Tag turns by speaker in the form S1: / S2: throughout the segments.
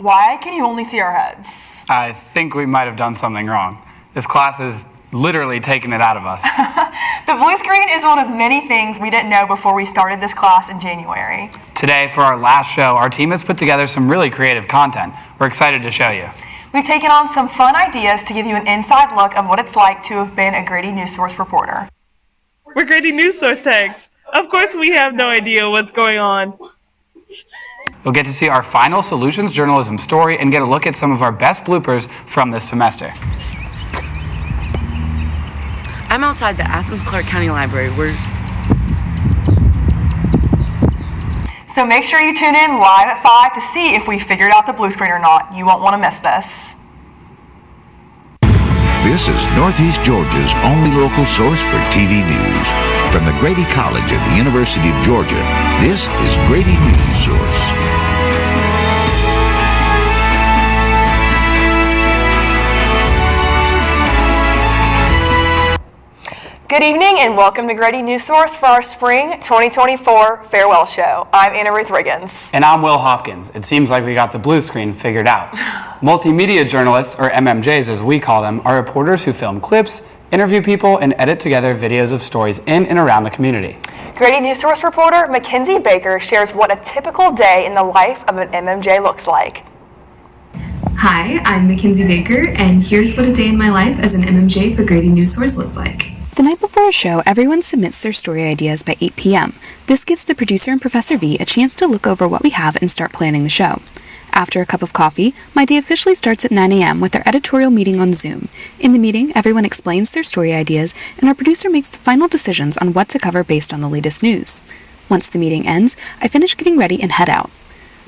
S1: Why can you only see our heads?
S2: I think we might have done something wrong. This class is literally taking it out of us.
S1: The blue screen is one of many things we didn't know before we started this class in January.
S2: Today, for our last show, our team has put together some really creative content. We're excited to show you.
S1: We've taken on some fun ideas to give you an inside look of what it's like to have been a Grady Newsource reporter.
S3: We're Grady Newsource tags. Of course we have no idea what's going on.
S2: You'll get to see our final Solutions Journalism story and get a look at some of our best bloopers from this semester.
S4: I'm outside the Athens-Clarke County Library
S1: So make sure you tune in live at 5 to see if we figured out the blue screen or not. You won't want to miss this.
S5: This is Northeast Georgia's only local source for TV news. From the Grady College at the University of Georgia, this is Grady Newsource.
S1: Good evening and welcome to Grady Newsource for our Spring 2024 Farewell Show. I'm Anna Ruth Riggins.
S2: And I'm Will Hopkins. It seems like we got the blue screen figured out. Multimedia journalists, or MMJs as we call them, are reporters who film clips, interview people, and edit together videos of stories in and around the community.
S1: Grady Newsource reporter Mackenzie Baker shares what a typical day in the life of an MMJ looks like.
S6: Hi, I'm Mackenzie Baker, and here's what a day in my life as an MMJ for Grady Newsource looks like.
S7: The night before a show, everyone submits their story ideas by 8 p.m. This gives the producer and Professor V a chance to look over what we have and start planning the show. After a cup of coffee, my day officially starts at 9 a.m. with our editorial meeting on Zoom. In the meeting, everyone explains their story ideas, and our producer makes the final decisions on what to cover based on the latest news. Once the meeting ends, I finish getting ready and head out.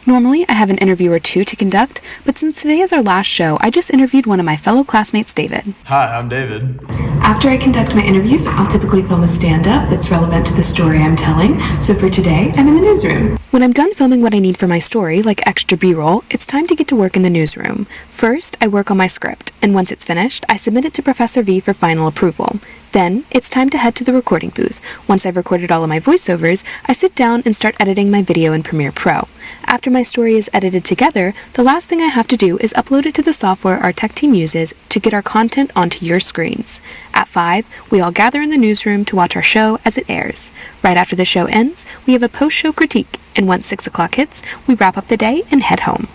S7: Normally, I have an interview or two to conduct, but since today is our last show, I just interviewed one of my fellow classmates, David.
S8: Hi, I'm David.
S6: After I conduct my interviews, I'll typically film a stand-up that's relevant to the story I'm telling, so for today, I'm in the newsroom.
S7: When I'm done filming what I need for my story, like extra B-roll, it's time to get to work in the newsroom. First, I work on my script, and once it's finished, I submit it to Professor V for final approval. Then, it's time to head to the recording booth. Once I've recorded all of my voiceovers, I sit down and start editing my video in Premiere Pro. After my story is edited together, the last thing I have to do is upload it to the software our tech team uses to get our content onto your screens. At 5, we all gather in the newsroom to watch our show as it airs. Right after the show ends, we have a post-show critique, and once 6 o'clock hits, we wrap up the day and head home.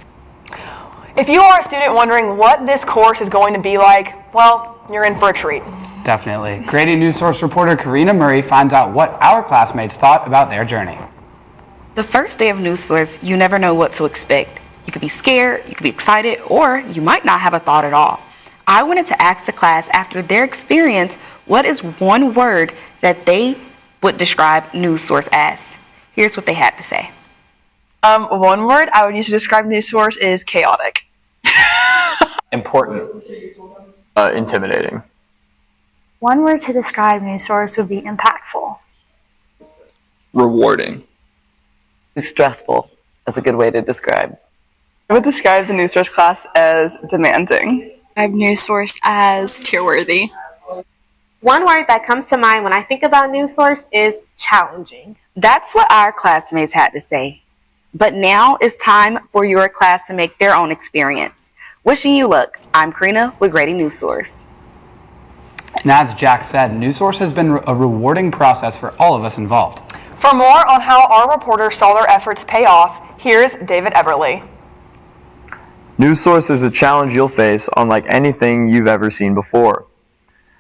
S1: If you are a student wondering what this course is going to be like, well, you're in for a treat.
S2: Definitely. Grady Newsource reporter Karina Murray finds out what our classmates thought about their journey.
S4: The first day of Newsource, you never know what to expect. You could be scared, you could be excited, or you might not have a thought at all. I wanted to ask the class after their experience, what is one word that they would describe Newsource as? Here's what they had to say.
S1: One word I would use to describe Newsource is chaotic.
S8: Important. Intimidating.
S9: One word to describe Newsource would be impactful.
S8: Rewarding.
S4: Stressful. That's a good way to describe.
S3: I would describe the Newsource class as demanding.
S9: Describe Newsource as
S10: tearworthy. One word that comes to mind when I think about Newsource is challenging.
S4: That's what our classmates had to say. But now it's time for your class to make their own experience. Wishing you luck. I'm Karina with Grady Newsource.
S2: And as Jack said, Newsource has been a rewarding process for all of us involved.
S1: For more on how our reporters saw their efforts pay off, here's David Everly.
S8: Newsource is a challenge you'll face unlike anything you've ever seen before.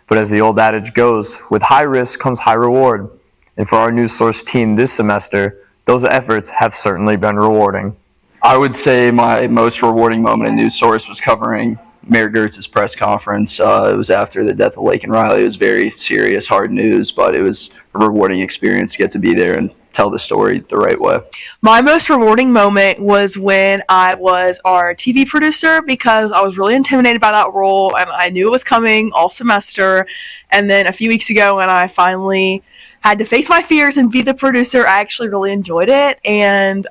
S8: But as the old adage goes, with high risk comes high reward. And for our Newsource team this semester, those efforts have certainly been rewarding.
S11: I would say my most rewarding moment in Newsource was covering Mayor Gertz's press conference. It was after the death of Laken Riley. It was very serious, hard news, but it was a rewarding experience to get to be there and tell the story the right way.
S3: My most rewarding moment was when I was our TV producer because I was really intimidated by that role and I knew it was coming all semester. And then a few weeks ago when I finally had to face my fears and be the producer, I actually really enjoyed it. And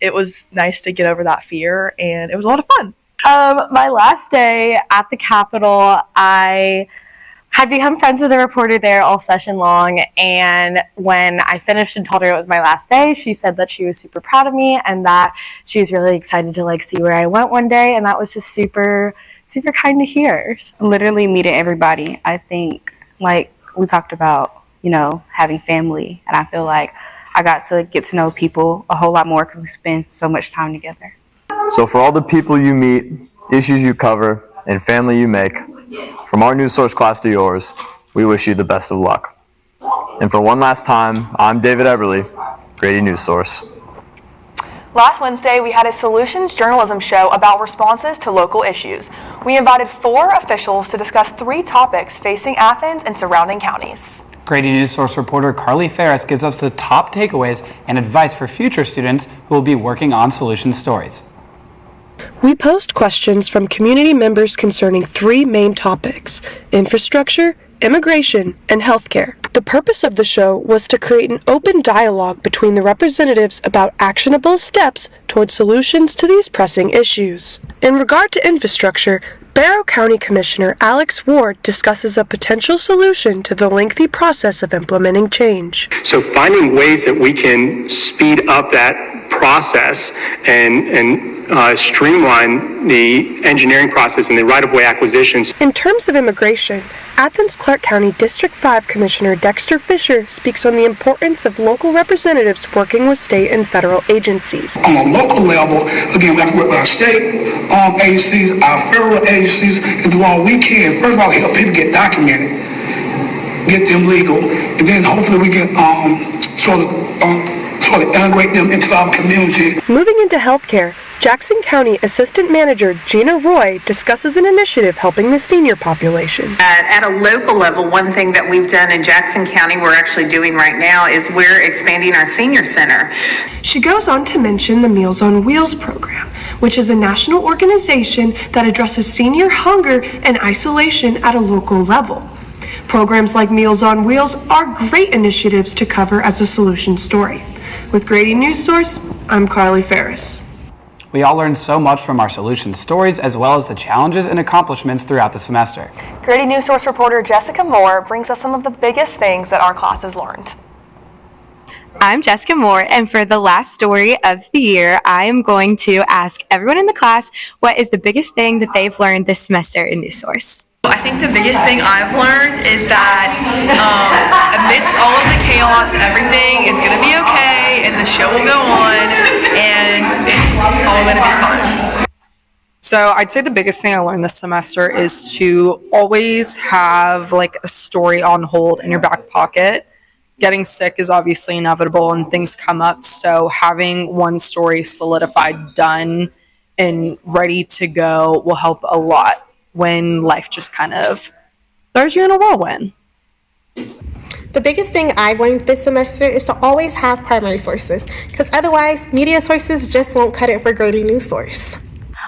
S3: it was nice to get over that fear and it was a lot of fun.
S10: My last day at the Capitol, I
S12: had become friends with the reporter there all session long, and when I finished and told her it was my last day, she said that she was super proud of me and that she was really excited to like see where I went one day, and that was just super kind to hear.
S4: Literally meeting everybody. I think, like we talked about, you know, having family, and I feel like I got to get to know people a whole lot more because we spend so much time together.
S8: So for all the people you meet, issues you cover, and family you make, from our NewsSource class to yours, we wish you the best of luck. And for one last time, I'm David Eberly, Grady Newsource.
S1: Last Wednesday, we had a solutions journalism show about responses to local issues. We invited 4 officials to discuss 3 topics facing Athens and surrounding counties.
S2: Grady Newsource reporter Carly Ferris gives us the top takeaways and advice for future students who will be working on solution stories.
S13: We posed questions from community members concerning 3 main topics: infrastructure, immigration, and healthcare. The purpose of the show was to create an open dialogue between the representatives about actionable steps towards solutions to these pressing issues. In regard to infrastructure, Barrow County Commissioner Alex Ward discusses a potential solution to the lengthy process of implementing change.
S14: So finding ways that we can speed up that process and streamline the engineering process and the right-of-way acquisitions.
S13: In terms of immigration, Athens-Clarke County District 5 Commissioner Dexter Fisher speaks on the importance of local representatives working with state and federal agencies.
S15: On a local level, again, we have to work with our state agencies, our federal agencies, and do all we can. First of all, help people get documented, get them legal, and then hopefully we can sort of integrate them into our community.
S13: Moving into healthcare, Jackson County Assistant Manager Gina Roy discusses an initiative helping the senior population.
S16: At a local level, one thing that we've done in Jackson County, we're actually doing right now, is we're expanding our senior center.
S13: She goes on to mention the Meals on Wheels program, which is a national organization that addresses senior hunger and isolation at a local level. Programs like Meals on Wheels are great initiatives to cover as a solution story. With Grady Newsource, I'm Carly Ferris.
S2: We all learned so much from our solution stories as well as the challenges and accomplishments throughout the semester.
S1: Grady Newsource reporter Jessica Moore brings us some of the biggest things that our classes learned.
S17: I'm Jessica Moore, and for the last story of the year, I am going to ask everyone in the class what is the biggest thing that they've learned this semester in Newsource.
S3: I think the biggest thing I've learned is that amidst all of the chaos, everything is going to be okay, and the show will go on, and it's all going to be fun.
S18: So I'd say the biggest thing I learned this semester is to always have like a story on hold in your back pocket. Getting sick is obviously inevitable and things come up, so having one story solidified, done, and ready to go will help a lot when life just kind of throws you in a whirlwind.
S19: The biggest thing I learned this semester is to always have primary sources, because otherwise media sources just won't cut it for Grady Newsource.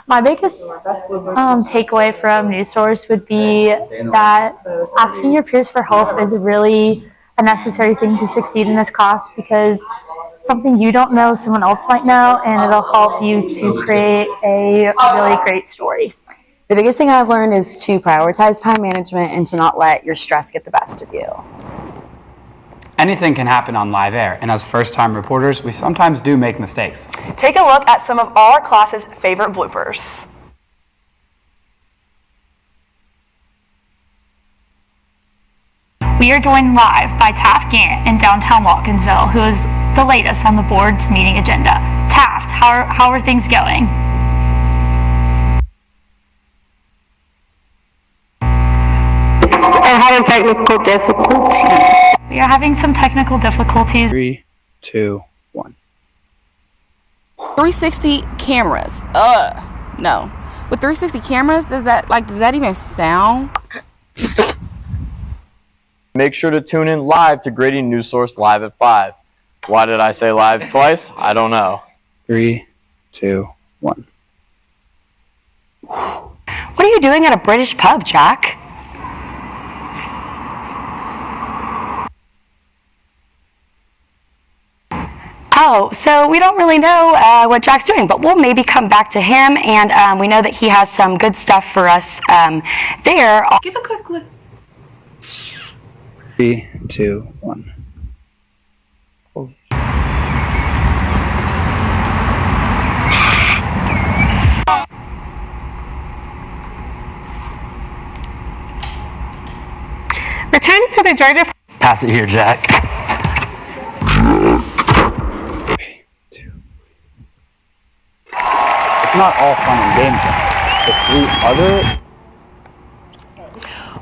S9: My biggest takeaway from NewsSource would be that asking your peers for help is really a necessary thing to succeed in this class, because something you don't know, someone else might know, and it'll help you to create a really great story.
S20: The biggest thing I've learned is to prioritize time management and to not let your stress get the best of you.
S2: Anything can happen on live air, and as first-time reporters, we sometimes do make mistakes.
S1: Take a look at some of our class's favorite bloopers.
S21: We are joined live by Taft Gant in downtown Watkinsville, who is the latest on the board's meeting agenda. Taft, how are things going?
S10: I'm having technical difficulties.
S21: We are having some technical difficulties.
S2: 3, 2, 1.
S4: 360 cameras. No. With 360 cameras, does that even sound?
S8: Make sure to tune in live to Grady Newsource Live at 5. Why did I say live twice? I don't know.
S2: 3, 2, 1.
S22: What are you doing at a British pub, Jack? Oh, so we don't really know what Jack's doing, but we'll maybe come back to him, and we know that he has some good stuff for us there.
S6: Give a quick look.
S2: 3, 2, 1.
S10: Return to the Georgia.
S2: Pass it here, Jack. It's not all fun and games yet. The 3 other...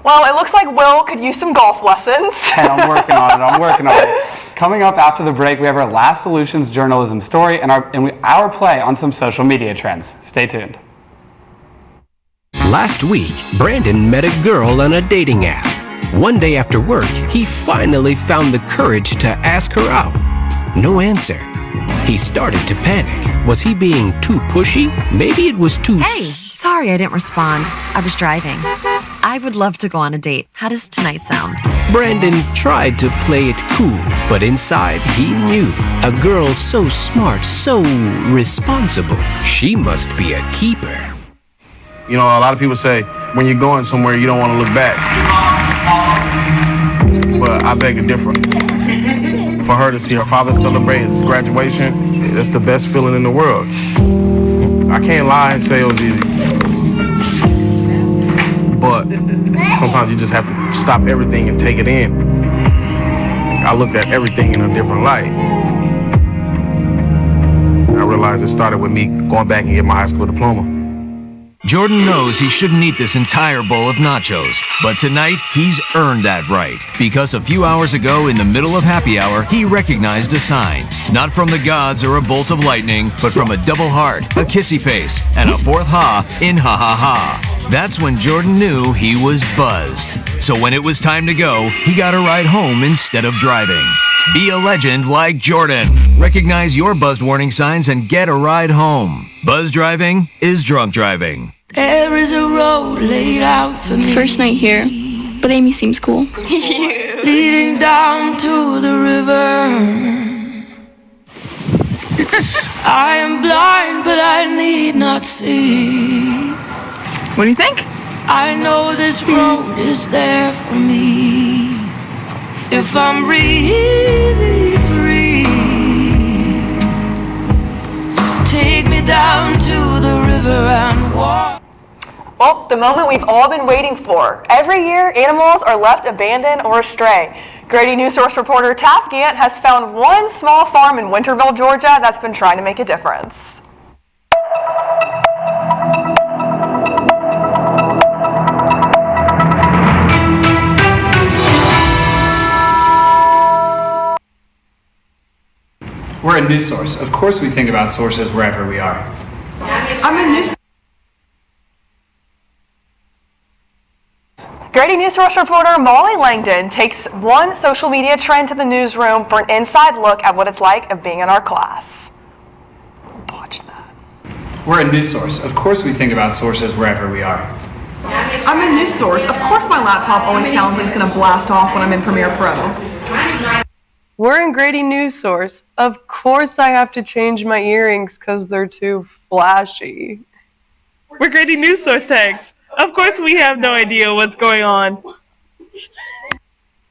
S1: Well, it looks like Will could use some golf lessons.
S2: Hey, I'm working on it. Coming up after the break, we have our last solutions journalism story and our play on some social media trends. Stay tuned.
S5: Last week, Brandon met a girl on a dating app. One day after work, he finally found the courage to ask her out. No answer. He started to panic. Was he being too pushy? Maybe it was too...
S7: Hey, sorry I didn't respond. I was driving. I would love to go on a date. How does tonight sound?
S5: Brandon tried to play it cool, but inside he knew a girl so smart, so responsible, she must be a keeper.
S23: You know, a lot of people say when you're going somewhere, you don't want to look back. But I beg to differ. For her to see her father celebrate his graduation, that's the best feeling in the world. I can't lie and say it was easy. But sometimes you just have to stop everything and take it in. I looked at everything in a different light. I realized it started with me going back and getting my high school diploma.
S24: Jordan knows he shouldn't eat this entire bowl of nachos, but tonight he's earned that right. Because a few hours ago, in the middle of happy hour, he recognized a sign. Not from the gods or a bolt of lightning, but from a double heart, a kissy face, and a fourth ha in ha ha ha. That's when Jordan knew he was buzzed. So when it was time to go, he got a ride home instead of driving. Be a legend like Jordan. Recognize your buzzed warning signs and get a ride home. Buzz driving is drunk driving.
S25: There is a road laid out for me.
S26: First night here, but Amy seems cool.
S25: Leading down to the river. I am blind, but I need not see.
S3: What do you think?
S25: I know this road is there for me. If I'm really free, take me down to the river and walk.
S1: Well, the moment we've all been waiting for. Every year, animals are left abandoned or astray. Grady Newsource reporter Taft Gant has found one small farm in Winterville, Georgia that's been trying to make a difference.
S2: We're a news source. Of course we think about sources wherever we are.
S1: I'm a news. Grady Newsource reporter Molly Langdon takes one social media trend to the newsroom for an inside look at what it's like of being in our class. Watch that.
S2: We're a news source. Of course we think about sources wherever we are.
S3: I'm a news source. Of course my laptop always sounds like it's going to blast off when I'm in Premiere Pro.
S27: We're in Grady Newsource. Of course I have to change my earrings because they're too flashy.
S3: We're Grady Newsource tags. Of course we have no idea what's going on.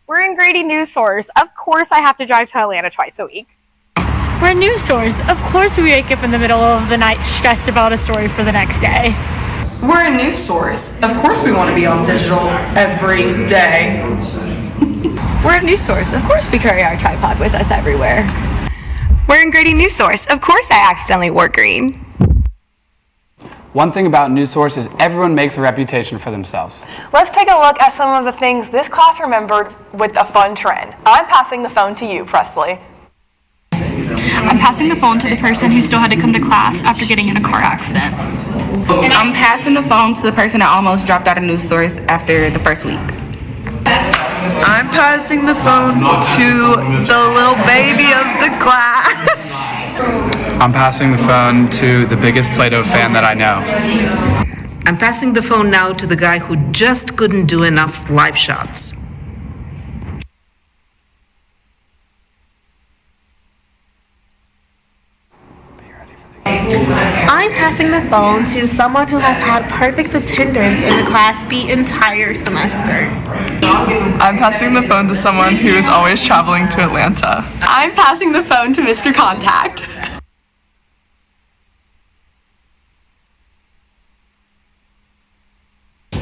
S12: We're in Grady Newsource. Of course I have to drive to Atlanta twice a week.
S21: We're a news source. Of course we wake up in the middle of the night stressed about a story for the next day.
S3: We're a news source. Of course we want to be on digital every day.
S22: We're a news source. Of course we carry our tripod with us everywhere. We're in Grady Newsource. Of course I accidentally wore green.
S2: One thing about news source is everyone makes a reputation for themselves.
S1: Let's take a look at some of the things this class remembered with a fun trend. I'm passing the phone to you, Presley.
S21: I'm passing the phone to the person who still had to come to class after getting in a car accident.
S4: And I'm passing the phone to the person that almost dropped out of news source after the first week.
S3: I'm passing the phone to the little baby of the class.
S2: I'm passing the phone to the biggest Play-Doh fan that I know.
S28: I'm passing the phone now to the guy who just couldn't do enough live shots.
S19: I I'm passing the phone to someone who has had perfect attendance in the class the entire semester.
S3: I'm passing the phone to someone who is always traveling to Atlanta.
S9: I'm passing the phone to Mr. Contact.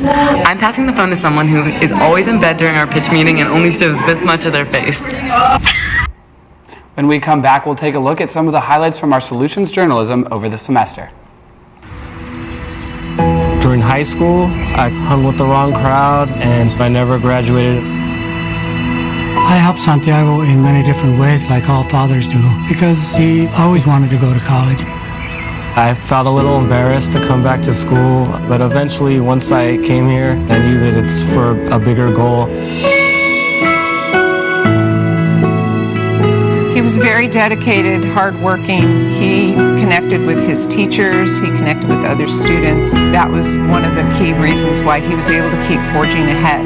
S11: I'm passing the phone to someone who is always in bed during our pitch meeting and only shows this much of their face.
S2: When we come back, we'll take a look at some of the highlights from our solutions journalism over the semester.
S13: During high school, I hung with the wrong crowd and I never graduated.
S14: I helped Santiago in many different ways, like all fathers do, because he always wanted to go to college.
S13: I felt a little embarrassed to come back to school, but eventually, once I came here, I knew that it's for a bigger goal.
S15: He was very dedicated, hardworking. He connected with his teachers. He connected with other students. That was one of the key reasons why he was able to keep forging ahead.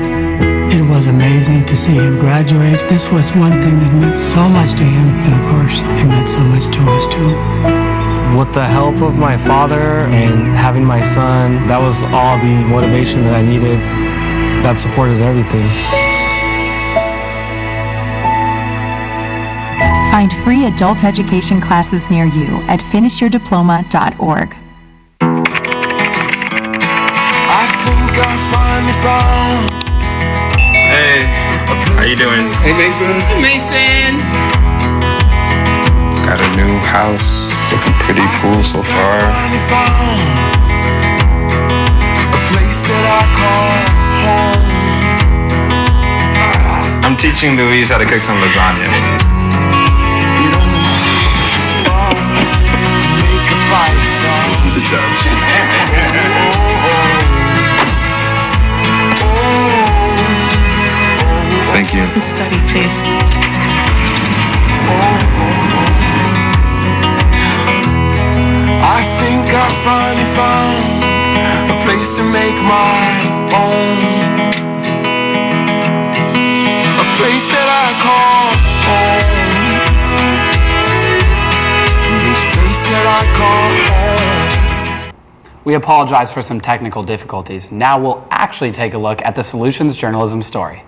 S14: It was amazing to see him graduate. This was one thing that meant so much to him, and of course, it meant so much to us too.
S13: With the help of my father and having my son, that was all the motivation that I needed. That support is everything.
S16: Find free adult education classes near you at finishyourdiploma.org.
S25: I think I finally found.
S17: Hey, how you doing?
S18: Hey, Mason.
S17: Mason.
S18: Got a new house. It's looking pretty cool so far.
S25: Finally found a place that I call home.
S18: I'm teaching Louise how to cook some lasagna.
S25: It only takes a spark to make a fire start.
S18: Thank you.
S15: Study, please.
S25: I think I finally found a place to make my own. A place that I call home. This place that I call home.
S2: We apologize for some technical difficulties. Now we'll actually take a look at the solutions journalism story.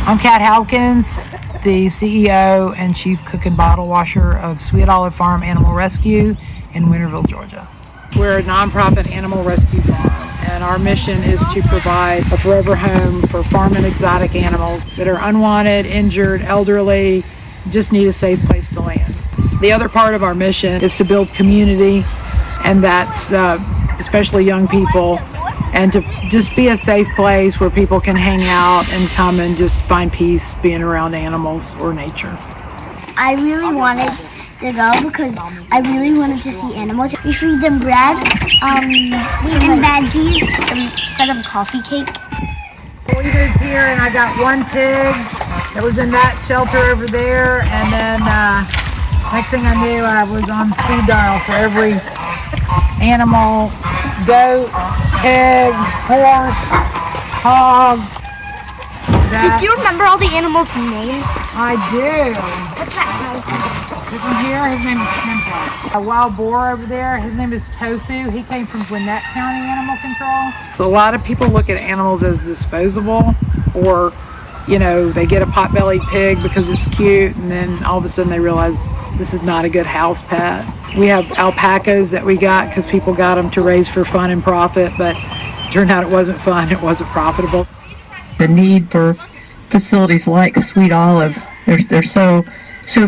S29: I'm Kat Hawkins, the CEO and Chief Cook and Bottle Washer of Sweet Olive Farm Animal Rescue in Winterville, Georgia. We're a nonprofit animal rescue farm, and our mission is to provide a forever home for farm and exotic animals that are unwanted, injured, elderly, just need a safe place to land. The other part of our mission is to build community, and that's especially young people, and to just be a safe place where people can hang out and come and just find peace being around animals or nature.
S30: I really wanted to go because I really wanted to see animals. We feed them bread, and veggies, fed them coffee cake.
S29: We moved here and I got one pig that was in that shelter over there, and then next thing I knew I was on speed dial for every animal, goat, pig, horse, hog.
S30: Did you remember all the animals' names?
S29: I do.
S30: What's that guy?
S29: This one here, his name is Temple. A wild boar over there, his name is Tofu. He came from Gwinnett County Animal Control. So a lot of people look at animals as disposable, or they get a pot-bellied pig because it's cute, and then all of a sudden they realize this is not a good house pet. We have alpacas that we got because people got them to raise for fun and profit, but it turned out it wasn't fun, it wasn't profitable.
S31: The need for facilities like Sweet Olive, there's so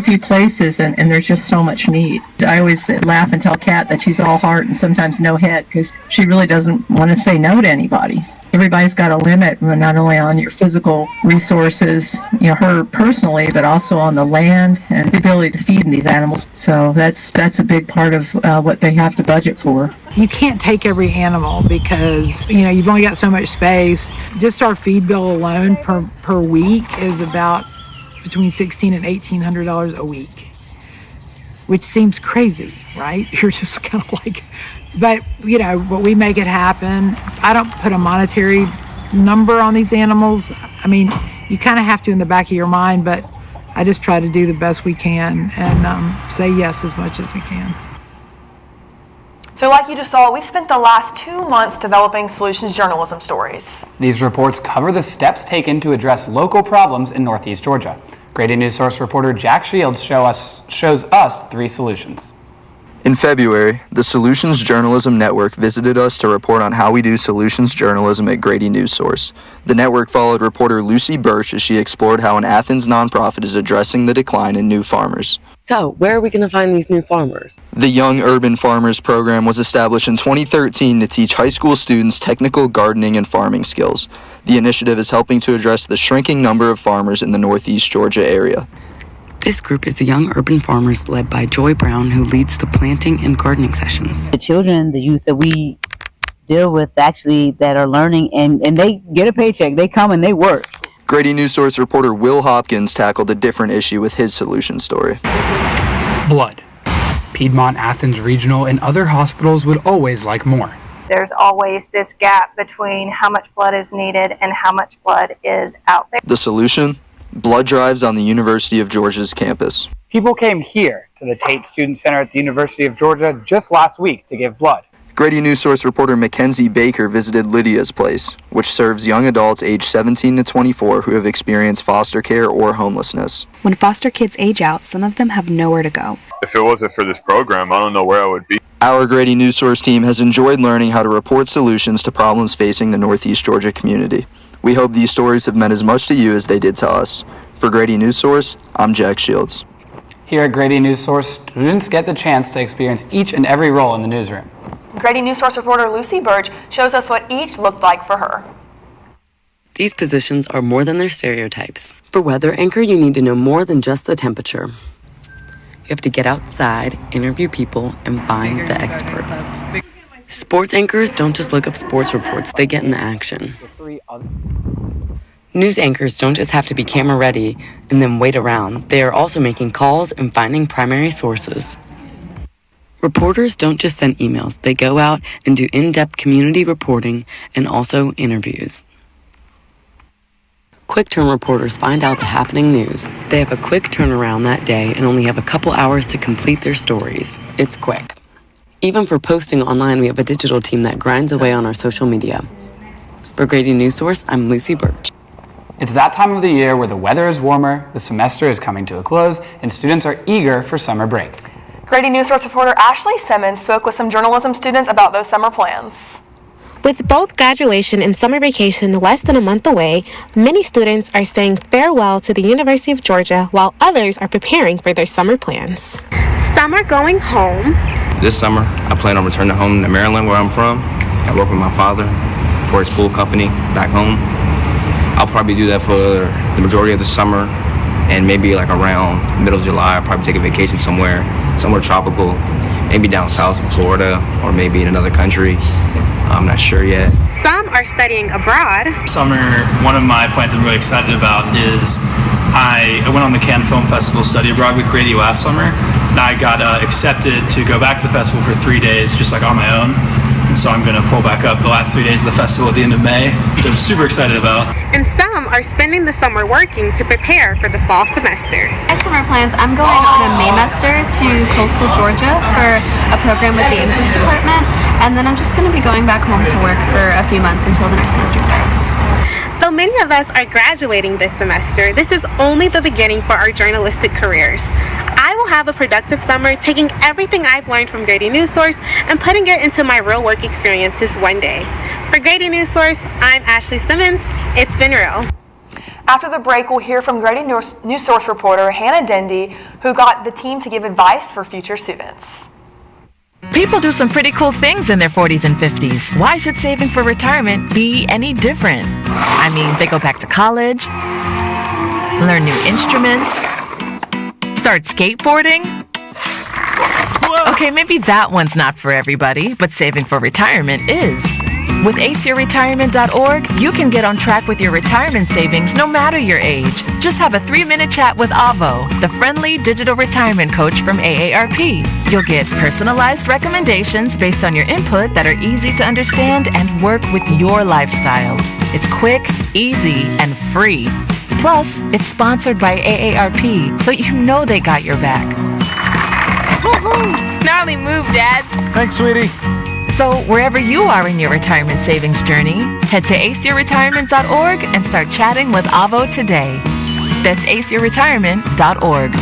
S31: few places, and there's just so much need. I always laugh and tell Kat that she's all heart and sometimes no head, because she really doesn't want to say no to anybody. Everybody's got a limit, not only on your physical resources, her personally, but also on the land and the ability to feed these animals. So that's a big part of what they have to budget for.
S29: You can't take every animal because, you've only got so much space. Just our feed bill alone per week is about between $1,600 and $1,800 a week. which seems crazy, right? You're just kind of like, but we make it happen. I don't put a monetary number on these animals. I mean, you kind of have to in the back of your mind, but I just try to do the best we can and say yes as much as we can.
S1: So like you just saw, we've spent the last 2 months developing solutions journalism stories.
S2: These reports cover the steps taken to address local problems in Northeast Georgia. Grady Newsource reporter Jack Shields shows us 3 solutions.
S5: In February, the Solutions Journalism Network visited us to report on how we do solutions journalism at Grady Newsource. The network followed reporter Lucy Birch as she explored how an Athens nonprofit is addressing the decline in new farmers.
S11: So, where are we going to find these new farmers?
S5: The Young Urban Farmers program was established in 2013 to teach high school students technical gardening and farming skills. The initiative is helping to address the shrinking number of farmers in the Northeast Georgia area.
S11: This group is the Young Urban Farmers led by Joy Brown, who leads the planting and gardening sessions.
S6: The children, the youth that we deal with actually that are learning and they get a paycheck, they come and they work.
S5: Grady Newsource reporter Will Hopkins tackled a different issue with his solution story.
S2: Blood. Piedmont, Athens Regional, and other hospitals would always like more.
S7: There's always this gap between how much blood is needed and how much blood is out there.
S5: The solution? Blood drives on the University of Georgia's campus.
S2: People came here to the Tate Student Center at the University of Georgia just last week to give blood.
S5: Grady Newsource reporter Mackenzie Baker visited Lydia's Place, which serves young adults aged 17 to 24 who have experienced foster care or homelessness.
S8: When foster kids age out, some of them have nowhere to go.
S17: If it wasn't for this program, I don't know where I would be.
S5: Our Grady Newsource team has enjoyed learning how to report solutions to problems facing the Northeast Georgia community. We hope these stories have meant as much to you as they did to us. For Grady Newsource, I'm Jack Shields.
S2: Here at Grady Newsource, students get the chance to experience each and every role in the newsroom.
S1: Grady Newsource reporter Lucy Birch shows us what each looked like for her.
S11: These positions are more than their stereotypes. For weather anchor, you need to know more than just the temperature. You have to get outside, interview people, and find the experts. Sports anchors don't just look up sports reports, they get in the action. News anchors don't just have to be camera ready and then wait around. They are also making calls and finding primary sources. Reporters don't just send emails. They go out and do in-depth community reporting and also interviews. Quick-turn reporters find out the happening news. They have a quick turnaround that day and only have a couple hours to complete their stories. It's quick. Even for posting online, we have a digital team that grinds away on our social media. For Grady Newsource, I'm Lucy Birch.
S2: It's that time of the year where the weather is warmer, the semester is coming to a close, and students are eager for summer break.
S1: Grady Newsource reporter Ashley Simmons spoke with some journalism students about those summer plans.
S19: With both graduation and summer vacation less than a month away, many students are saying farewell to the University of Georgia while others are preparing for their summer plans. Some are going home.
S10: This summer, I plan on returning home to Maryland, where I'm from. I work with my father for his pool company back home. I'll probably do that for the majority of the summer, and maybe like around middle of July, I'll probably take a vacation somewhere tropical, maybe down south in Florida or maybe in another country. I'm not sure yet.
S19: Some are studying abroad.
S12: Summer, one of my plans I'm really excited about is I went on the Cannes Film Festival study abroad with Grady last summer, and I got accepted to go back to the festival for 3 days, just like on my own. And so I'm going to pull back up the last 3 days of the festival at the end of May, which I'm super excited about.
S19: And some are spending the summer working to prepare for the fall semester.
S22: My summer plans, I'm going on a Maymester to coastal Georgia for a program with the English department, and then I'm just going to be going back home to work for a few months until the next semester starts.
S19: Though many of us are graduating this semester, this is only the beginning for our journalistic careers. I will have a productive summer taking everything I've learned from Grady Newsource and putting it into my real work experiences one day. For Grady Newsource, I'm Ashley Simmons. It's been real.
S1: After the break, we'll hear from Grady Newsource reporter Hannah Dendy, who got the team to give advice for future students.
S20: People do some pretty cool things in their 40s and 50s. Why should saving for retirement be any different? I mean, they go back to college, learn new instruments, start skateboarding. Okay, maybe that one's not for everybody, but saving for retirement is. With aceyourretirement.org, you can get on track with your retirement savings no matter your age. Just have a 3-minute chat with Avo, the friendly digital retirement coach from AARP. You'll get personalized recommendations based on your input that are easy to understand and work with your lifestyle. It's quick, easy, and free. Plus, it's sponsored by AARP, so you know they got your back.
S3: Woohoo! Gnarly move, Dad.
S4: Thanks, sweetie.
S20: So wherever you are in your retirement savings journey, head to aceyourretirement.org and start chatting with Avo today. That's aceyourretirement.org.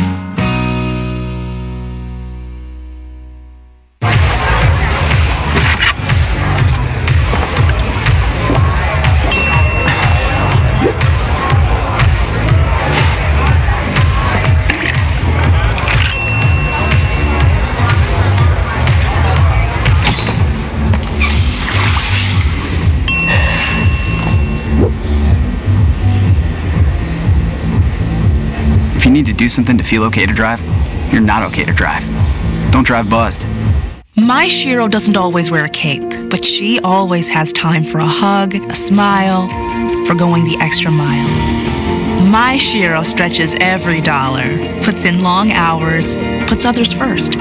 S2: If you need to do something to feel okay to drive, you're not okay to drive. Don't drive buzzed.
S9: My Shiro doesn't always wear a cape, but she always has time for a hug, a smile, for going the extra mile. My Shiro stretches every dollar, puts in long hours, puts others first.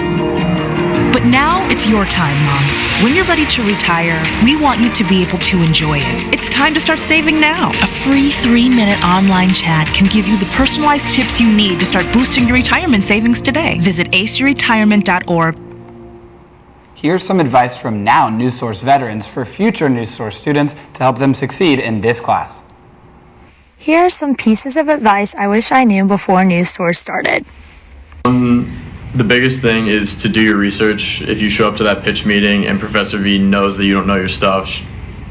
S9: But now it's your time, Mom. When you're ready to retire, we want you to be able to enjoy it. It's time to start saving now. A free 3-minute online chat can give you the personalized tips you need to start boosting your retirement savings today. Visit aceyourretirement.org.
S2: Here's some advice from now Newsource veterans for future Newsource students to help them succeed in this class.
S13: Here are some pieces of advice I wish I knew before Newsource started.
S14: The biggest thing is to do your research. If you show up to that pitch meeting and Professor V knows that you don't know your stuff,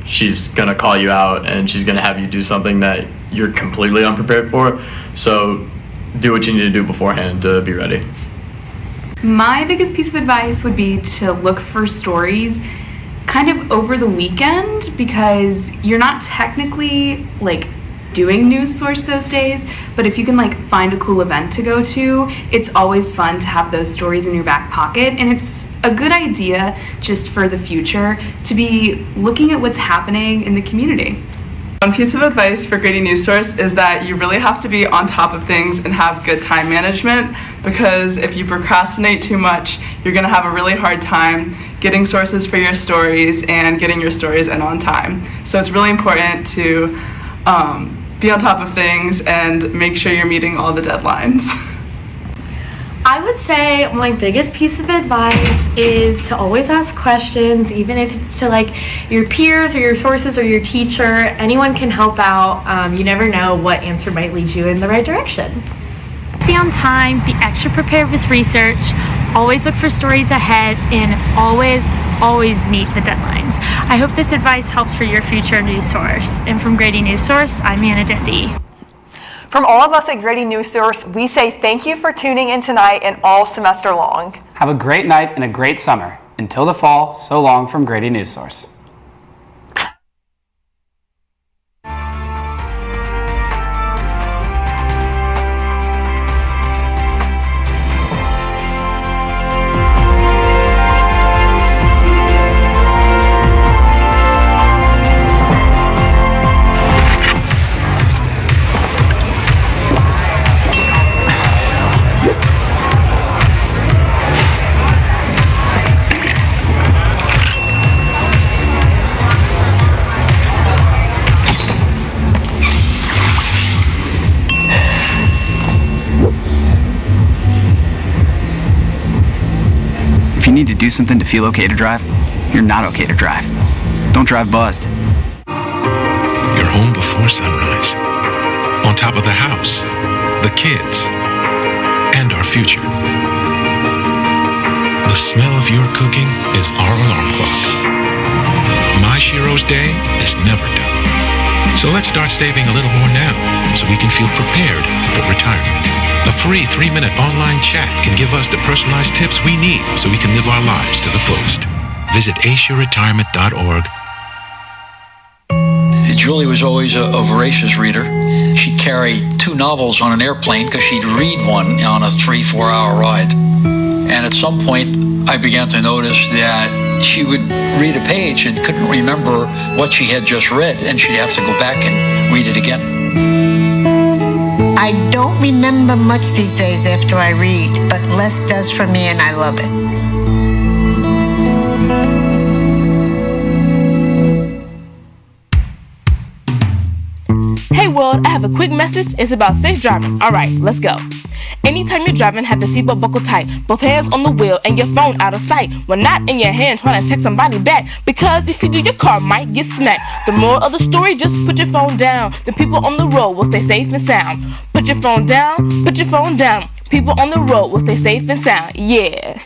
S14: she's going to call you out and she's going to have you do something that you're completely unprepared for. So do what you need to do beforehand to be ready.
S21: My biggest piece of advice would be to look for stories kind of over the weekend, because you're not technically doing Newsource those days, but if you can find a cool event to go to, it's always fun to have those stories in your back pocket, and it's a good idea just for the future to be looking at what's happening in the community.
S23: One piece of advice for Grady Newsource is that you really have to be on top of things and have good time management, because if you procrastinate too much, you're going to have a really hard time getting sources for your stories and getting your stories in on time. So it's really important to be on top of things and make sure you're meeting all the deadlines.
S24: I would say my biggest piece of advice is to always ask questions, even if it's to your peers or your sources or your teacher. Anyone can help out. You never know what answer might lead you in the right direction.
S13: Be on time, be extra prepared with research, always look for stories ahead, and always meet the deadlines. I hope this advice helps for your future Newsource. And from Grady Newsource, I'm Anna Dendy.
S1: From all of us at Grady Newsource, we say thank you for tuning in tonight and all semester long.
S2: Have a great night and a great summer. Until the fall, so long from Grady Newsource. If you need to do something to feel okay to drive, you're not okay to drive. Don't drive buzzed.
S18: You're home before sunrise. On top of the house, the kids, and our future. The smell of your cooking is our alarm clock. My Shiro's day is never done. So let's start saving a little more now so we can feel prepared for retirement. A free 3-minute online chat can give us the personalized tips we need so we can live our lives to the fullest. Visit aceyourretirement.org.
S26: Julie was always a voracious reader. She'd carry 2 novels on an airplane because she'd read one on a 3-4 hour ride. And at some point, I began to notice that she would read a page and couldn't remember what she had just read, and she'd have to go back and read it again.
S3: I don't remember much these days after I read, but less does for me, and I love it.
S4: Hey world, I have a quick message. It's about safe driving. Alright, let's go. Anytime you're driving, have the seatbelt buckled tight. Both hands on the wheel and your phone out of sight. When not in your hand, trying to text somebody back. Because if you do, your car might get smacked. The moral of the story, just put your phone down. The people on the road will stay safe and sound. Put your phone down, put your phone down. People on the road will stay safe and sound. Yeah.